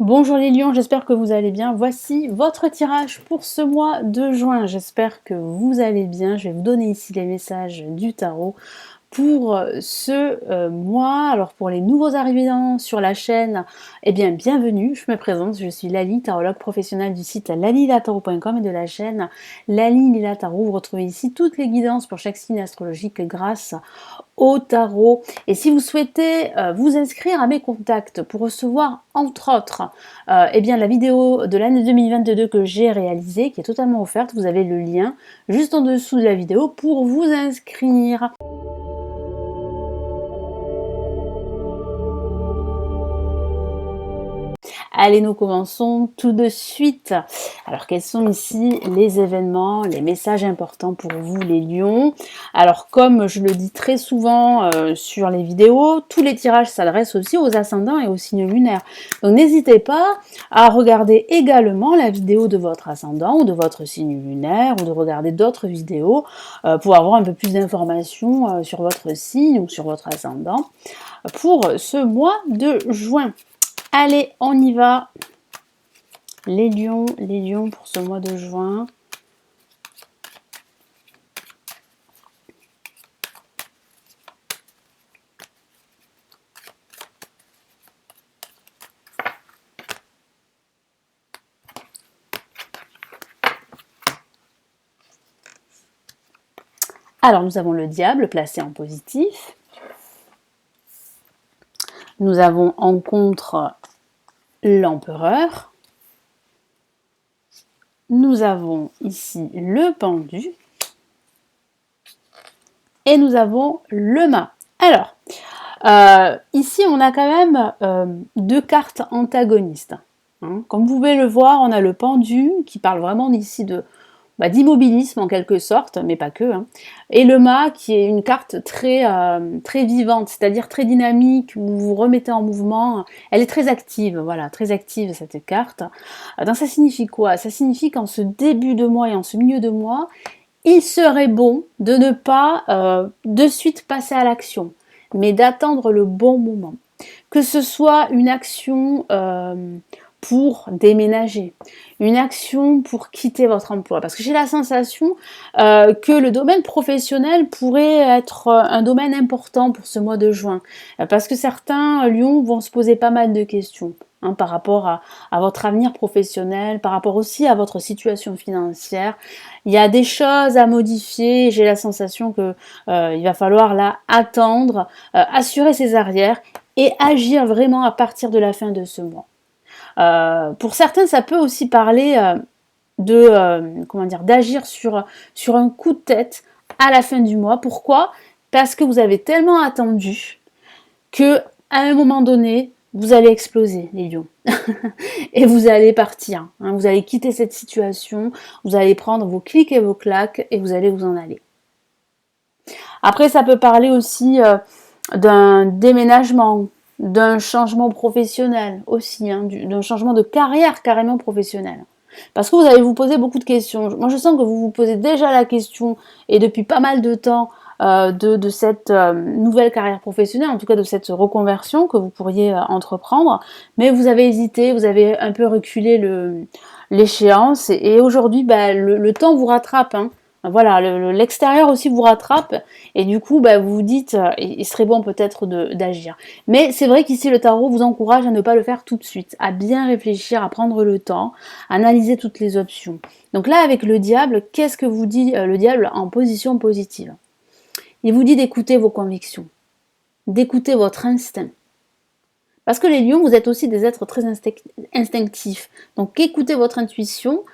Bonjour les lions, j'espère que vous allez bien. Voici votre tirage pour ce mois de juin. J'espère que vous allez bien. Je vais vous donner ici les messages du tarot pour ce mois. Alors pour les nouveaux arrivants sur la chaîne, eh bien bienvenue, je me présente, je suis Lali, tarologue professionnelle du site lalilatarot.com et de la chaîne Lali Lila Tarot. Vous retrouvez ici toutes les guidances pour chaque signe astrologique grâce au tarot. Et si vous souhaitez vous inscrire à mes contacts pour recevoir entre autres eh bien, la vidéo de l'année 2022 que j'ai réalisée, qui est totalement offerte, vous avez le lien juste en dessous de la vidéo pour vous inscrire. Allez, nous commençons tout de suite. Alors, quels sont ici les événements, les messages importants pour vous, les lions? Alors, comme je le dis très souvent sur les vidéos, tous les tirages s'adressent aussi aux ascendants et aux signes lunaires. Donc, n'hésitez pas à regarder également la vidéo de votre ascendant ou de votre signe lunaire ou de regarder d'autres vidéos pour avoir un peu plus d'informations sur votre signe ou sur votre ascendant pour ce mois de juin. Allez, on y va. Les lions pour ce mois de juin. Alors, nous avons le diable placé en positif. Nous avons en contre l'empereur. Nous avons ici le pendu. Et nous avons le mât. Alors, ici, on a quand même deux cartes antagonistes. Hein. Comme vous pouvez le voir, on a le pendu qui parle vraiment ici d'immobilisme en quelque sorte, mais pas que. Hein. Et le mât qui est une carte très vivante, c'est-à-dire très dynamique, où vous vous remettez en mouvement. Elle est très active, voilà, très active cette carte. Donc ça signifie quoi? Ça signifie qu'en ce début de mois et en ce milieu de mois, il serait bon de ne pas de suite passer à l'action, mais d'attendre le bon moment. Que ce soit une action pour déménager, une action pour quitter votre emploi. Parce que j'ai la sensation que le domaine professionnel pourrait être un domaine important pour ce mois de juin. Parce que certains lions vont se poser pas mal de questions. Hein, par rapport à votre avenir professionnel, par rapport aussi à votre situation financière. Il y a des choses à modifier, j'ai la sensation que il va falloir là attendre, assurer ses arrières et agir vraiment à partir de la fin de ce mois. Pour certains, ça peut aussi parler d'agir sur un coup de tête à la fin du mois. Pourquoi? Parce que vous avez tellement attendu que à un moment donné, vous allez exploser, les lions. Et vous allez partir. Hein, vous allez quitter cette situation, vous allez prendre vos clics et vos claques et vous allez vous en aller. Après, ça peut parler aussi d'un déménagement, d'un changement professionnel aussi, hein, d'un changement de carrière carrément professionnelle. Parce que vous allez vous poser beaucoup de questions. Moi, je sens que vous vous posez déjà la question, et depuis pas mal de temps, de cette nouvelle carrière professionnelle, en tout cas de cette reconversion que vous pourriez entreprendre, mais vous avez hésité, vous avez un peu reculé l'échéance, et aujourd'hui, le temps vous rattrape. Hein. Voilà, l'extérieur aussi vous rattrape, et du coup, vous vous dites, il serait bon peut-être d'agir. Mais c'est vrai qu'ici, le tarot vous encourage à ne pas le faire tout de suite, à bien réfléchir, à prendre le temps, à analyser toutes les options. Donc là, avec le diable, qu'est-ce que vous dit le diable en position positive? Il vous dit d'écouter vos convictions, d'écouter votre instinct. Parce que les lions, vous êtes aussi des êtres très instinctifs. Donc écoutez votre intuition,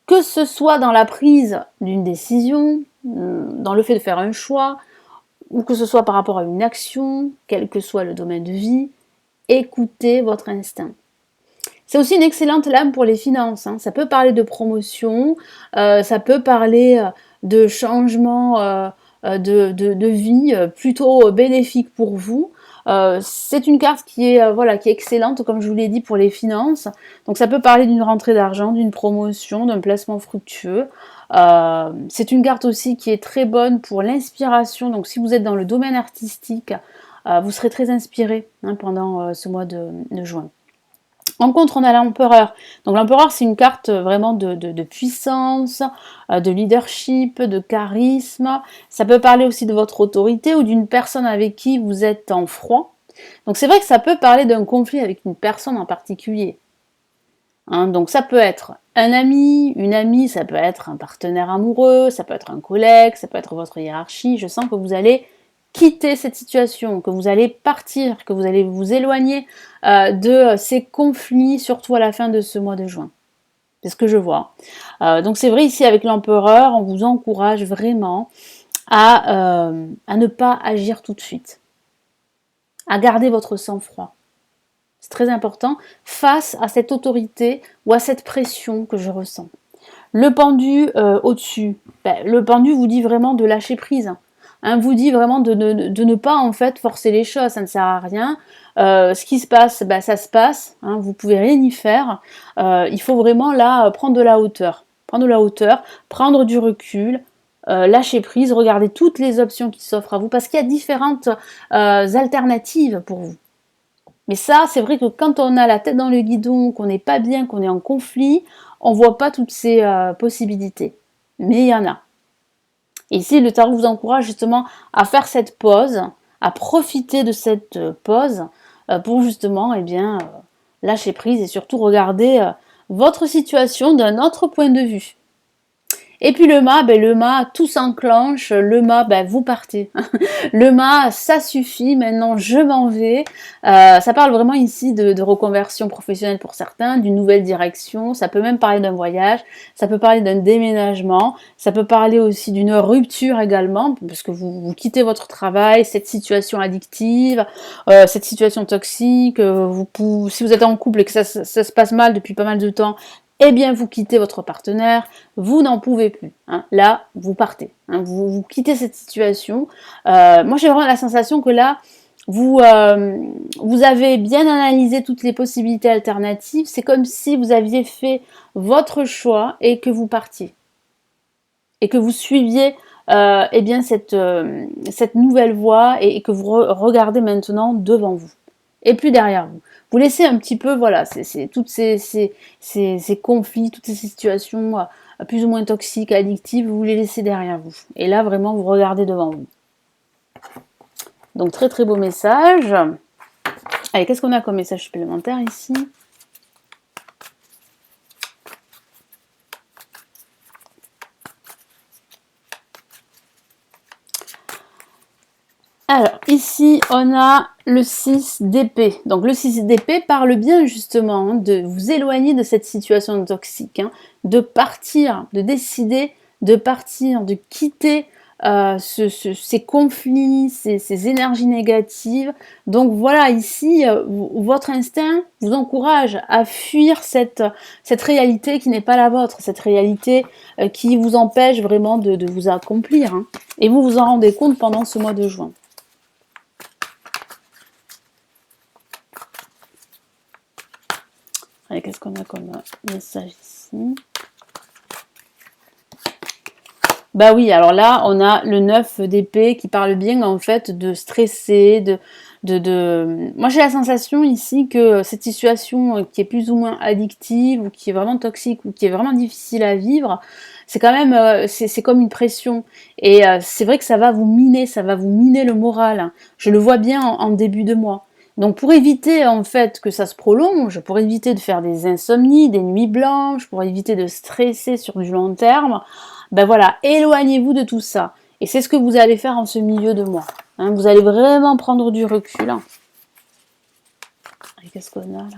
que ce soit dans la prise d'une décision, dans le fait de faire un choix, ou que ce soit par rapport à une action, quel que soit le domaine de vie, écoutez votre instinct. C'est aussi une excellente lame pour les finances. Hein. Ça peut parler de promotion, ça peut parler de changement de vie plutôt bénéfique pour vous. C'est une carte qui est excellente, comme je vous l'ai dit, pour les finances. Donc ça peut parler d'une rentrée d'argent, d'une promotion, d'un placement fructueux. C'est une carte aussi qui est très bonne pour l'inspiration. Donc si vous êtes dans le domaine artistique, vous serez très inspiré pendant ce mois de juin. En contre, on a l'empereur. Donc l'empereur, c'est une carte vraiment de puissance, de leadership, de charisme. Ça peut parler aussi de votre autorité ou d'une personne avec qui vous êtes en froid. Donc c'est vrai que ça peut parler d'un conflit avec une personne en particulier. Hein, donc ça peut être un ami, une amie, ça peut être un partenaire amoureux, ça peut être un collègue, ça peut être votre hiérarchie. Je sens que vous allez quitter cette situation, que vous allez partir, que vous allez vous éloigner de ces conflits, surtout à la fin de ce mois de juin. C'est ce que je vois. Donc c'est vrai ici avec l'empereur, on vous encourage vraiment à ne pas agir tout de suite, à garder votre sang-froid. C'est très important face à cette autorité ou à cette pression que je ressens. Le pendu au-dessus, le pendu vous dit vraiment de lâcher prise. Hein, vous dit vraiment de ne pas en fait forcer les choses, ça ne sert à rien. Ce qui se passe, ça se passe. Hein, vous pouvez rien y faire. Il faut vraiment là prendre de la hauteur, prendre du recul, lâcher prise, regarder toutes les options qui s'offrent à vous, parce qu'il y a différentes alternatives pour vous. Mais ça, c'est vrai que quand on a la tête dans le guidon, qu'on n'est pas bien, qu'on est en conflit, on ne voit pas toutes ces possibilités. Mais il y en a. Et ici, le tarot vous encourage justement à faire cette pause, à profiter de cette pause pour justement lâcher prise et surtout regarder votre situation d'un autre point de vue. Et puis le mât, tout s'enclenche, le mât, vous partez. Le mât, ça suffit, maintenant je m'en vais. Ça parle vraiment ici de reconversion professionnelle pour certains, d'une nouvelle direction, ça peut même parler d'un voyage, ça peut parler d'un déménagement, ça peut parler aussi d'une rupture également, parce que vous quittez votre travail, cette situation addictive, cette situation toxique, si vous êtes en couple et que ça se passe mal depuis pas mal de temps, eh bien vous quittez votre partenaire, vous n'en pouvez plus. Hein. Là, vous partez. Hein. Vous quittez cette situation. Moi, j'ai vraiment la sensation que là, vous avez bien analysé toutes les possibilités alternatives. C'est comme si vous aviez fait votre choix et que vous partiez. Et que vous suiviez cette nouvelle voie et que vous regardez maintenant devant vous. Et plus derrière vous. Vous laissez un petit peu, voilà, toutes ces conflits, toutes ces situations plus ou moins toxiques, addictives, vous les laissez derrière vous. Et là, vraiment, vous regardez devant vous. Donc, très très beau message. Allez, qu'est-ce qu'on a comme message supplémentaire ici ? Alors, ici, on a le 6 d'épée. Donc, le 6 d'épée parle bien, justement, de vous éloigner de cette situation toxique, hein, de partir, de décider de partir, de quitter ces conflits, ces énergies négatives. Donc, voilà, ici, votre instinct vous encourage à fuir cette réalité qui n'est pas la vôtre, cette réalité qui vous empêche vraiment de vous accomplir. Hein. Et vous vous en rendez compte pendant ce mois de juin. Allez, qu'est-ce qu'on a comme message ici ? Bah oui, alors là, on a le 9 d'épée qui parle bien en fait de stresser, Moi, j'ai la sensation ici que cette situation qui est plus ou moins addictive ou qui est vraiment toxique ou qui est vraiment difficile à vivre, c'est quand même, c'est comme une pression. Et c'est vrai que ça va vous miner le moral. Hein. Je le vois bien en début de mois. Donc pour éviter en fait que ça se prolonge, pour éviter de faire des insomnies, des nuits blanches, pour éviter de stresser sur du long terme, voilà, éloignez-vous de tout ça. Et c'est ce que vous allez faire en ce milieu de mois. Hein, vous allez vraiment prendre du recul. Hein. Et qu'est-ce qu'on a là ?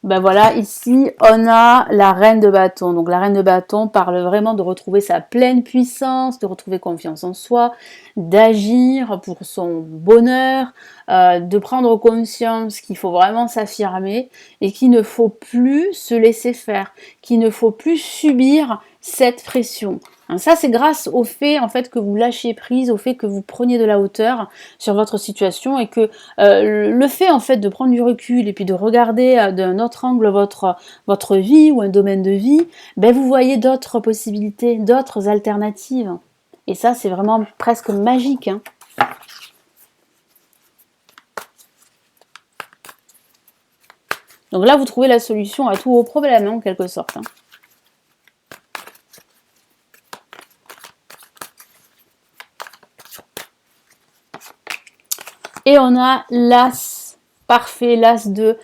Voilà, ici, on a la reine de bâton. Donc la reine de bâton parle vraiment de retrouver sa pleine puissance, de retrouver confiance en soi, d'agir pour son bonheur, de prendre conscience qu'il faut vraiment s'affirmer et qu'il ne faut plus se laisser faire, qu'il ne faut plus subir cette pression. Ça, c'est grâce au fait en fait que vous lâchez prise, au fait que vous preniez de la hauteur sur votre situation et que le fait en fait de prendre du recul et puis de regarder d'un autre angle votre vie ou un domaine de vie, vous voyez d'autres possibilités, d'autres alternatives. Et ça, c'est vraiment presque magique, hein. Donc là, vous trouvez la solution à tous vos problèmes, hein, en quelque sorte, hein. Et on a l'as, parfait, l'as de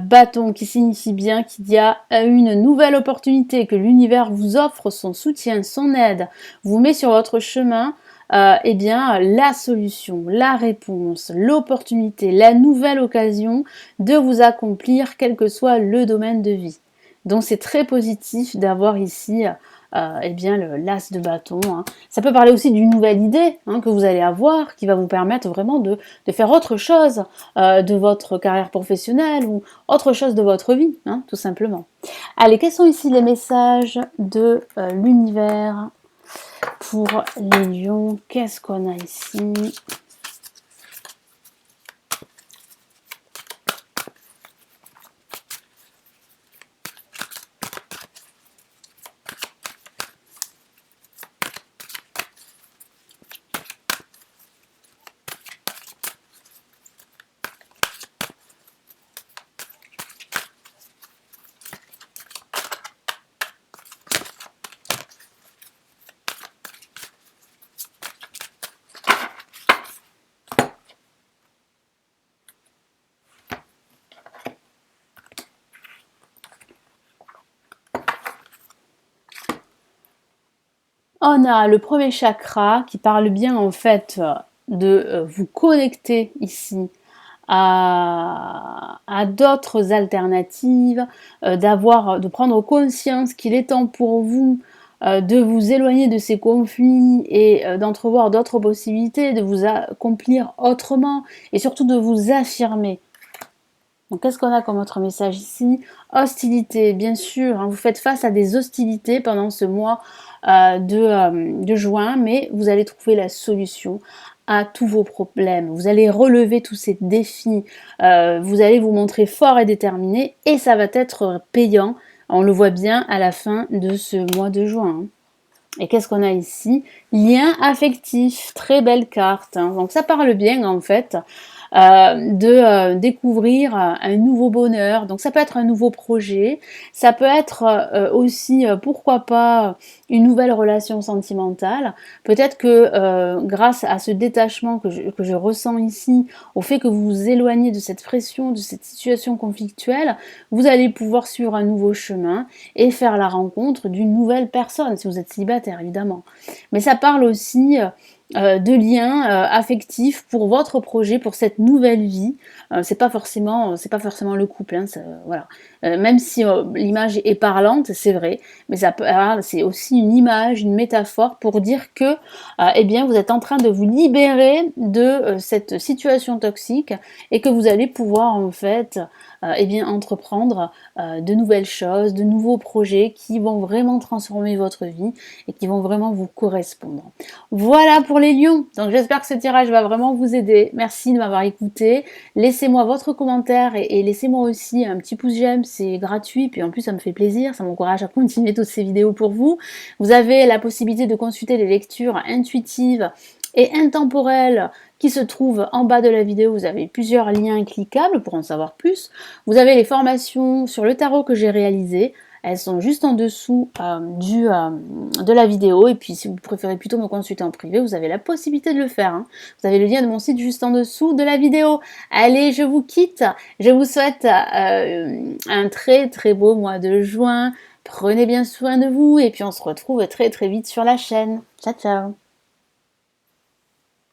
bâton qui signifie bien qu'il y a une nouvelle opportunité, que l'univers vous offre son soutien, son aide, vous met sur votre chemin, eh bien, la solution, la réponse, l'opportunité, la nouvelle occasion de vous accomplir, quel que soit le domaine de vie. Donc c'est très positif d'avoir ici eh bien, l'as de bâton, hein. Ça peut parler aussi d'une nouvelle idée, hein, que vous allez avoir, qui va vous permettre vraiment de faire autre chose de votre carrière professionnelle ou autre chose de votre vie, hein, tout simplement. Allez, quels sont ici les messages de l'univers pour les lions? Qu'est-ce qu'on a ici? On a le premier chakra qui parle bien en fait de vous connecter ici à d'autres alternatives, de prendre conscience qu'il est temps pour vous de vous éloigner de ces conflits et d'entrevoir d'autres possibilités, de vous accomplir autrement et surtout de vous affirmer. Donc qu'est-ce qu'on a comme autre message ici? Hostilité, bien sûr, hein, vous faites face à des hostilités pendant ce mois de juin, mais vous allez trouver la solution à tous vos problèmes. Vous allez relever tous ces défis, vous allez vous montrer fort et déterminé et ça va être payant. On le voit bien à la fin de ce mois de juin, hein. Et qu'est-ce qu'on a ici? Lien affectif, très belle carte, hein. Donc ça parle bien en fait de découvrir un nouveau bonheur. Donc ça peut être un nouveau projet, ça peut être aussi, pourquoi pas, une nouvelle relation sentimentale. Peut-être que grâce à ce détachement que je ressens ici, au fait que vous vous éloignez de cette pression, de cette situation conflictuelle, vous allez pouvoir suivre un nouveau chemin et faire la rencontre d'une nouvelle personne, si vous êtes célibataire évidemment. Mais ça parle aussi de liens affectifs pour votre projet, pour cette nouvelle vie. C'est pas forcément le couple, hein, voilà. Même si l'image est parlante, c'est vrai, mais c'est aussi une image, une métaphore pour dire que eh bien, vous êtes en train de vous libérer de cette situation toxique et que vous allez pouvoir en fait eh bien, entreprendre de nouvelles choses, de nouveaux projets qui vont vraiment transformer votre vie et qui vont vraiment vous correspondre. Voilà pour les lions. Donc j'espère que ce tirage va vraiment vous aider. Merci de m'avoir écouté. Laissez-moi votre commentaire et laissez-moi aussi un petit pouce j'aime, c'est gratuit. Puis en plus ça me fait plaisir, ça m'encourage à continuer toutes ces vidéos pour vous. Vous avez la possibilité de consulter les lectures intuitives et intemporelles qui se trouvent en bas de la vidéo. Vous avez plusieurs liens cliquables pour en savoir plus. Vous avez les formations sur le tarot que j'ai réalisées. Elles sont juste en dessous de la vidéo. Et puis si vous préférez plutôt me consulter en privé, vous avez la possibilité de le faire, hein. Vous avez le lien de mon site juste en dessous de la vidéo. Allez, je vous quitte. Je vous souhaite un très très beau mois de juin. Prenez bien soin de vous et puis on se retrouve très très vite sur la chaîne. Ciao ciao.